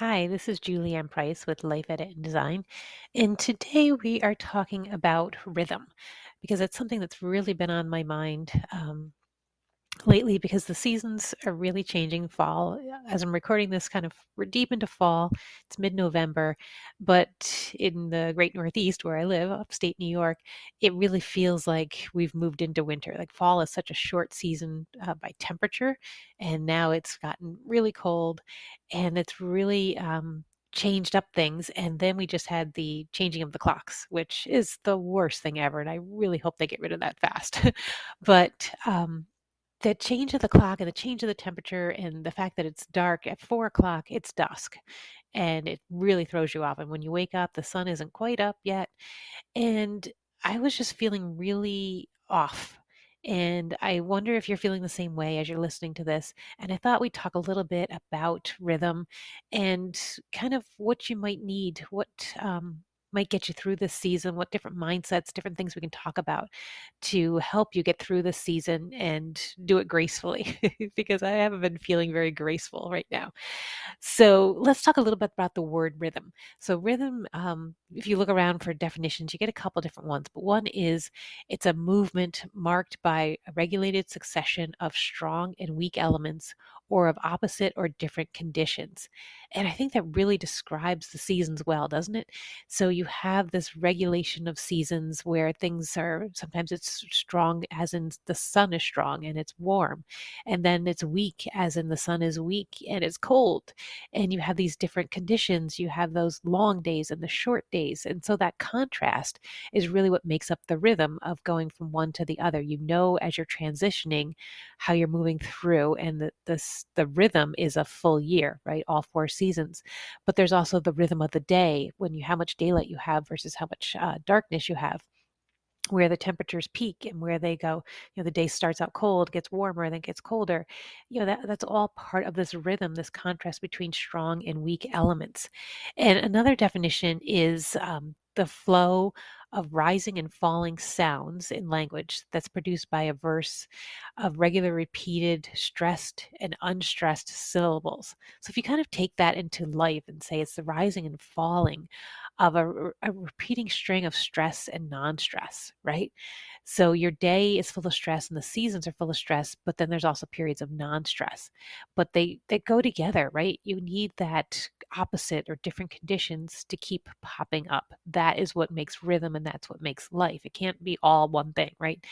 Hi, this is Julianne Price with Life Edit and Design. And today we are talking about rhythm because it's something that's really been on my mind lately because the seasons are really changing. Fall, as I'm recording this, we're deep into fall. It's mid-November, but in the great Northeast where I live, upstate New York, it really feels like we've moved into winter. Like fall is such a short season by temperature, and now it's gotten really cold, and it's really changed up things. And then we just had the changing of the clocks, which is the worst thing ever, and I really hope they get rid of that fast. But the change of the clock and the change of the temperature and the fact that it's dark at 4 o'clock, it's dusk. And it really throws you off. And when you wake up, the sun isn't quite up yet. And I was just feeling really off. And I wonder if you're feeling the same way as you're listening to this. And I thought we'd talk a little bit about rhythm and kind of what you might need, what might get you through this season, what different mindsets, different things we can talk about to help you get through this season and do it gracefully, because I haven't been feeling very graceful right now. So let's talk a little bit about the word rhythm. So rhythm, if you look around for definitions, you get a couple different ones, but one is it's a movement marked by a regulated succession of strong and weak elements or of opposite or different conditions. And I think that really describes the seasons well, doesn't it? So you have this regulation of seasons where things are sometimes it's strong as in the sun is strong and it's warm, and then it's weak as in the sun is weak and it's cold, and you have these different conditions. You have those long days and the short days. And so that contrast is really what makes up the rhythm of going from one to the other. You know, as you're transitioning, how you're moving through, and the rhythm is a full year, right? All four seasons. But there's also the rhythm of the day, when you how much daylight you have versus how much darkness you have, where the temperatures peak and where they go. The day starts out cold, gets warmer, then gets colder. That's all part of this rhythm, this contrast between strong and weak elements. And another definition is the flow of rising and falling sounds in language that's produced by a verse of regular repeated stressed and unstressed syllables. So if you kind of take that into life and say it's the rising and falling of a repeating string of stress and non-stress, right? So your day is full of stress and the seasons are full of stress, but then there's also periods of non-stress. But they go together, right? You need that opposite or different conditions to keep popping up. That is what makes rhythm, and that's what makes life. It can't be all one thing, right?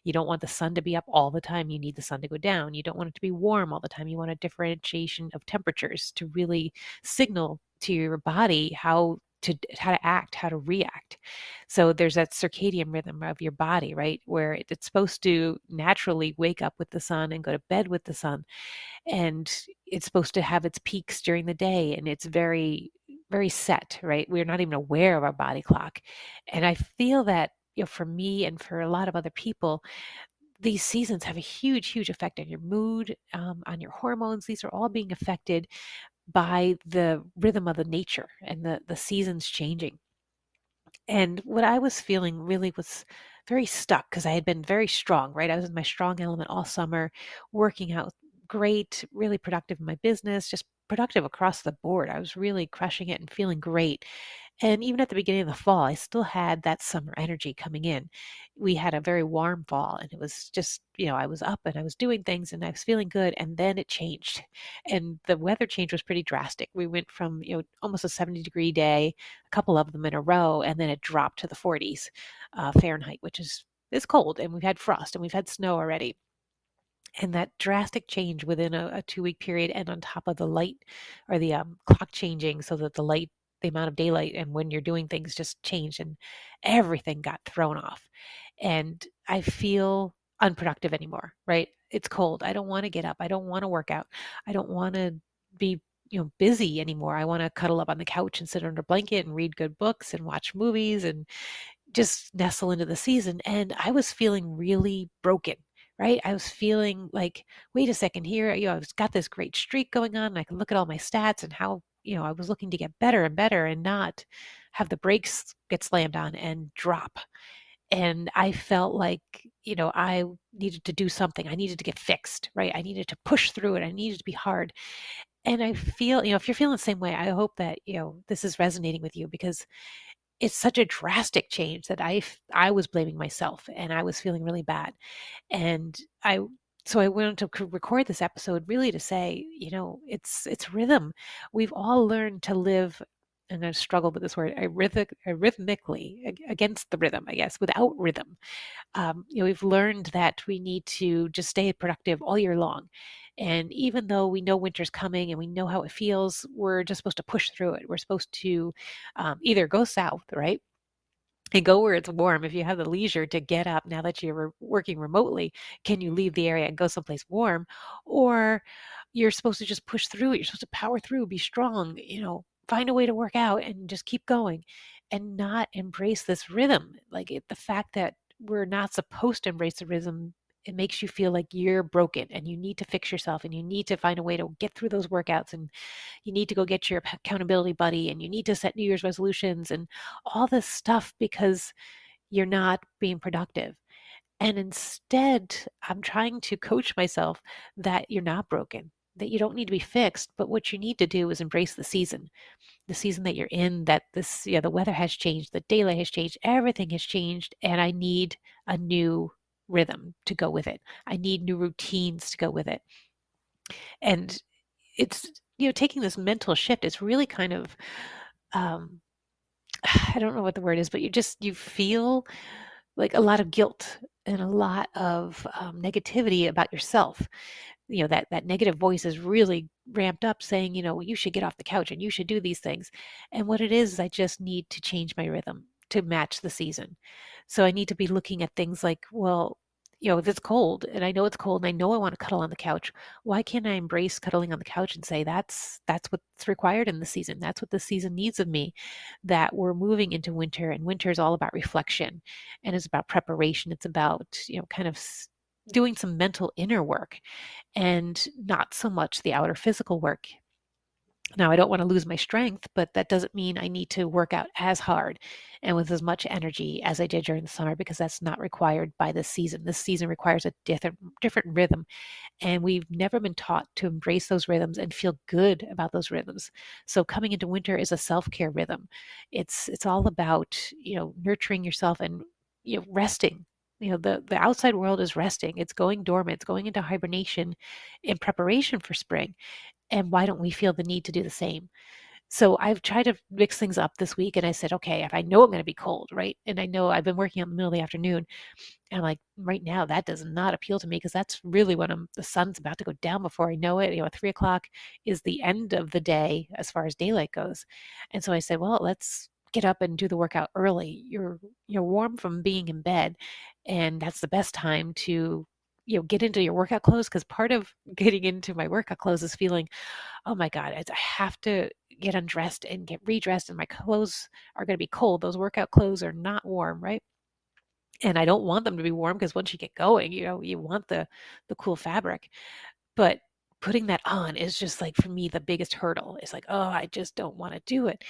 You don't want the sun to be up all the time. You need the sun to go down. You don't want it to be warm all the time. You want a differentiation of temperatures to really signal to your body how to act, how to react. So there's that circadian rhythm of your body, right? Where it's supposed to naturally wake up with the sun and go to bed with the sun. And it's supposed to have its peaks during the day. And it's very, very set, right? We're not even aware of our body clock. And I feel that, for me and for a lot of other people, these seasons have a huge, huge effect on your mood, on your hormones. These are all being affected by the rhythm of the nature and the seasons changing. And what I was feeling really was very stuck because I had been very strong, right? I was in my strong element all summer, working out great, really productive in my business, just productive across the board. I was really crushing it and feeling great. And even at the beginning of the fall, I still had that summer energy coming in. We had a very warm fall, and it was just, I was up and I was doing things and I was feeling good. And then it changed. And the weather change was pretty drastic. We went from, almost a 70-degree day, a couple of them in a row, and then it dropped to the 40s Fahrenheit, which is cold. And we've had frost and we've had snow already. And that drastic change within a 2-week period, and on top of the light or the clock changing, so that the amount of daylight and when you're doing things just changed, and everything got thrown off. And I feel unproductive anymore, right? It's cold. I don't want to get up. I don't want to work out. I don't want to be, busy anymore. I want to cuddle up on the couch and sit under a blanket and read good books and watch movies and just nestle into the season. And I was feeling really broken, right? I was feeling like, wait a second here, I've got this great streak going on, and I can look at all my stats and how, I was looking to get better and better and not have the brakes get slammed on and drop. And I felt like, I needed to do something. I needed to get fixed, right? I needed to push through it. I needed to be hard. And I feel, if you're feeling the same way, I hope that, this is resonating with you because it's such a drastic change that I was blaming myself and I was feeling really bad. And I wanted to record this episode really to say, it's rhythm. We've all learned to live, and I've struggled with this word, rhythmically against the rhythm, I guess, without rhythm. We've learned that we need to just stay productive all year long. And even though we know winter's coming and we know how it feels, we're just supposed to push through it. We're supposed to either go south, right? And go where it's warm. If you have the leisure to get up now that you're working remotely, can you leave the area and go someplace warm? Or you're supposed to just push through it. You're supposed to power through, be strong, find a way to work out and just keep going and not embrace this rhythm. Like the fact that we're not supposed to embrace the rhythm, it makes you feel like you're broken and you need to fix yourself and you need to find a way to get through those workouts and you need to go get your accountability buddy and you need to set New Year's resolutions and all this stuff because you're not being productive. And instead, I'm trying to coach myself that you're not broken, that you don't need to be fixed, but what you need to do is embrace the season that you're in, that the weather has changed, the daylight has changed, everything has changed, and I need a new rhythm to go with it. I need new routines to go with it. And it's, taking this mental shift, it's really kind of, um, I don't know what the word is, but you feel like a lot of guilt and a lot of negativity about yourself. That negative voice is really ramped up saying, you should get off the couch and you should do these things. And what it is I just need to change my rhythm to match the season. So I need to be looking at things like, well, if it's cold and I know it's cold and I know I want to cuddle on the couch, why can't I embrace cuddling on the couch and say that's what's required in the season? That's what the season needs of me. That we're moving into winter, and winter is all about reflection and it's about preparation. It's about, kind of doing some mental inner work and not so much the outer physical work. Now, I don't want to lose my strength, but that doesn't mean I need to work out as hard and with as much energy as I did during the summer because that's not required by this season. This season requires a different rhythm, and we've never been taught to embrace those rhythms and feel good about those rhythms. So coming into winter is a self-care rhythm. It's all about, nurturing yourself and, resting. The outside world is resting. It's going dormant. It's going into hibernation in preparation for spring. And why don't we feel the need to do the same? So I've tried to mix things up this week and I said, okay, if I know I'm going to be cold, right? And I know I've been working out in the middle of the afternoon. And I'm like, right now, that does not appeal to me because that's really when the sun's about to go down before I know it. 3 o'clock is the end of the day as far as daylight goes. And so I said, well, let's get up and do the workout early. You're warm from being in bed. And that's the best time to get into your workout clothes because part of getting into my workout clothes is feeling, oh my God, I have to get undressed and get redressed, and my clothes are going to be cold. Those workout clothes are not warm, right? And I don't want them to be warm because once you get going, you want the cool fabric. But putting that on is just like for me the biggest hurdle. It's like, oh, I just don't want to do it.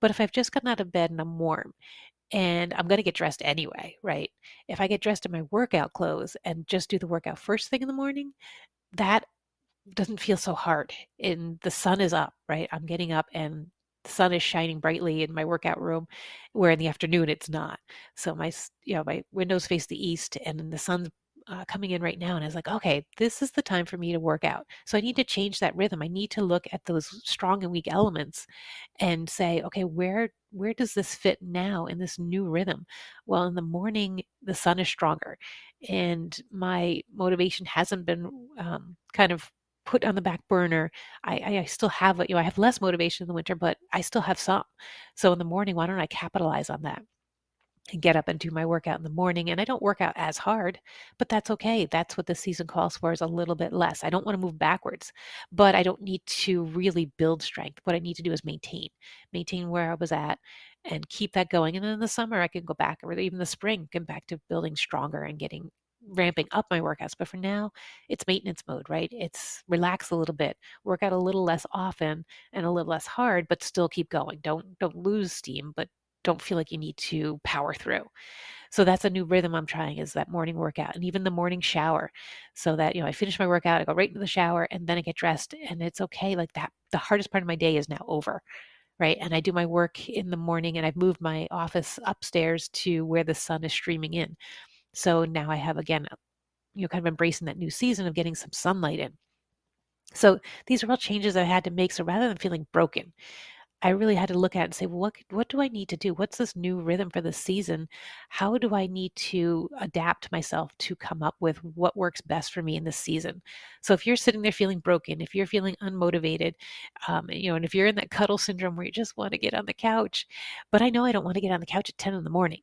But if I've just gotten out of bed and I'm warm and I'm going to get dressed anyway, right? If I get dressed in my workout clothes and just do the workout first thing in the morning, that doesn't feel so hard. And the sun is up, right? I'm getting up and the sun is shining brightly in my workout room, where in the afternoon it's not. So my windows face the east, and then the sun's coming in right now, and I was like, okay, this is the time for me to work out. So I need to change that rhythm. I need to look at those strong and weak elements and say, okay, where does this fit now in this new rhythm? Well, in the morning, the sun is stronger, and my motivation hasn't been kind of put on the back burner. I still have, I have less motivation in the winter, but I still have some. So in the morning, why don't I capitalize on that and get up and do my workout in the morning? And I don't work out as hard, but that's okay. That's what the season calls for, is a little bit less. I don't want to move backwards, but I don't need to really build strength. What I need to do is maintain where I was at and keep that going. And then in the summer, I can go back, or even the spring, get back to building stronger and ramping up my workouts. But for now, it's maintenance mode, right? It's relax a little bit, work out a little less often and a little less hard, but still keep going. Don't lose steam, but don't feel like you need to power through. So that's a new rhythm I'm trying, is that morning workout and even the morning shower, so that, I finish my workout, I go right into the shower, and then I get dressed, and it's okay. Like that, the hardest part of my day is now over, right? And I do my work in the morning, and I've moved my office upstairs to where the sun is streaming in. So now I have, again, kind of embracing that new season of getting some sunlight in. So these are all changes I had to make. So rather than feeling broken, I really had to look at it and say, well, what do I need to do? What's this new rhythm for this season? How do I need to adapt myself to come up with what works best for me in this season? So if you're sitting there feeling broken, if you're feeling unmotivated, and if you're in that cuddle syndrome where you just want to get on the couch, but I know I don't want to get on the couch at 10 in the morning.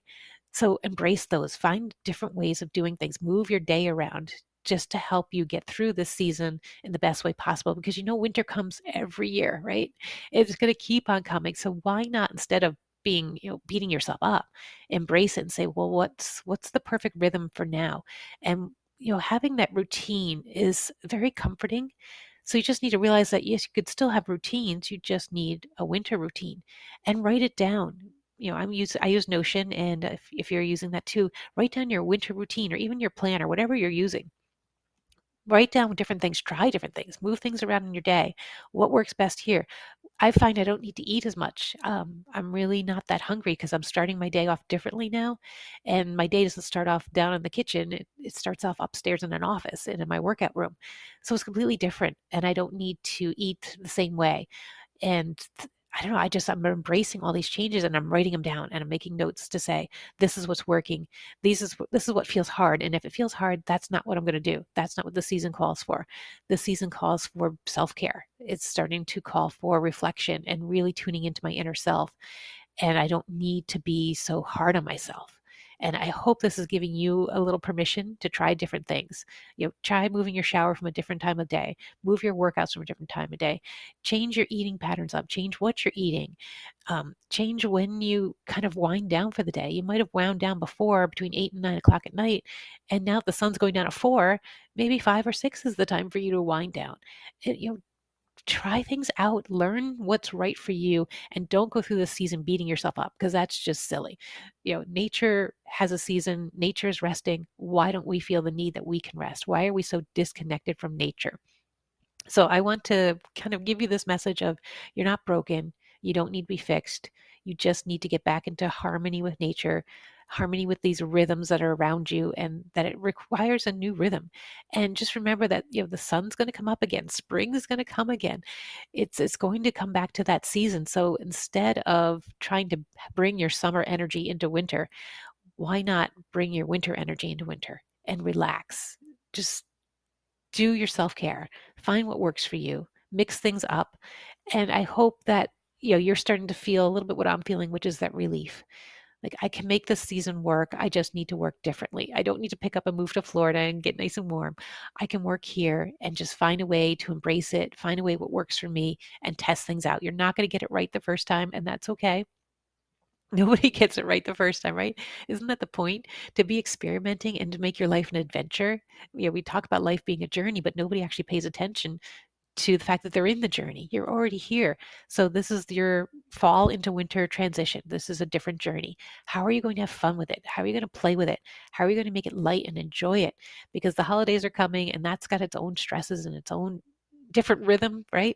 So embrace those, find different ways of doing things, move your day around just to help you get through this season in the best way possible, because winter comes every year, right? It's going to keep on coming. So why not, instead of being, beating yourself up, embrace it and say, well, what's the perfect rhythm for now? And having that routine is very comforting. So you just need to realize that yes, you could still have routines. You just need a winter routine, and write it down. I use Notion, and if you're using that too, write down your winter routine or even your plan or whatever you're using. Write down different things, try different things, move things around in your day. What works best here? I find I don't need to eat as much. I'm really not that hungry because I'm starting my day off differently now. And my day doesn't start off down in the kitchen. It starts off upstairs in an office and in my workout room. So it's completely different. And I don't need to eat the same way. And I don't know, I'm embracing all these changes, and I'm writing them down, and I'm making notes to say, this is what's working. This is what feels hard. And if it feels hard, that's not what I'm going to do. That's not what the season calls for. The season calls for self-care. It's starting to call for reflection and really tuning into my inner self. And I don't need to be so hard on myself. And I hope this is giving you a little permission to try different things. Try moving your shower from a different time of day, move your workouts from a different time of day, change your eating patterns up, change what you're eating, change when you kind of wind down for the day. You might have wound down before between 8 and 9 o'clock at night. And now the sun's going down at 4, maybe 5 or 6 is the time for you to wind down. Try things out, learn what's right for you, and don't go through this season beating yourself up, because that's just silly. Nature has a season, nature's resting. Why don't we feel the need that we can rest? Why are we so disconnected from nature? So I want to kind of give you this message of, you're not broken. You don't need to be fixed. You just need to get back into harmony with nature, harmony with these rhythms that are around you, and that it requires a new rhythm. And just remember that, the sun's going to come up again. Spring is going to come again. It's going to come back to that season. So instead of trying to bring your summer energy into winter, why not bring your winter energy into winter and relax? Just do your self-care, find what works for you, mix things up. And I hope that, you're starting to feel a little bit what I'm feeling, which is that relief. Like, I can make this season work. I just need to work differently. I don't need to pick up and move to Florida and get nice and warm. I can work here and just find a way to embrace it, find a way what works for me, and test things out. You're not going to get it right the first time, and that's okay. Nobody gets it right the first time, right? Isn't that the point? To be experimenting and to make your life an adventure. We talk about life being a journey, but nobody actually pays attention to the fact that they're in the journey. You're already here. So this is your fall into winter transition. This is a different journey. How are you going to have fun with it? How are you going to play with it? How are you going to make it light and enjoy it? Because the holidays are coming, and that's got its own stresses and its own different rhythm, right?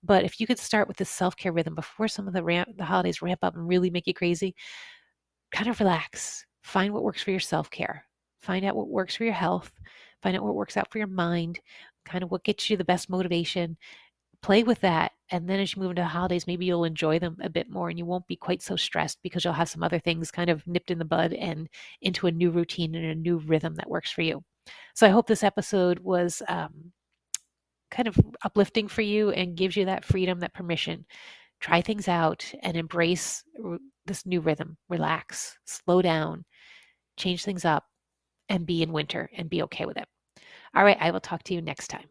But if you could start with the self-care rhythm before some of the holidays ramp up and really make you crazy, kind of relax. Find what works for your self-care. Find out what works for your health. Find out what works out for your mind, kind of what gets you the best motivation. Play with that. And then as you move into the holidays, maybe you'll enjoy them a bit more, and you won't be quite so stressed because you'll have some other things kind of nipped in the bud and into a new routine and a new rhythm that works for you. So I hope this episode was kind of uplifting for you and gives you that freedom, that permission. Try things out and embrace this new rhythm. Relax, slow down, change things up, and be in winter and be okay with it. All right, I will talk to you next time.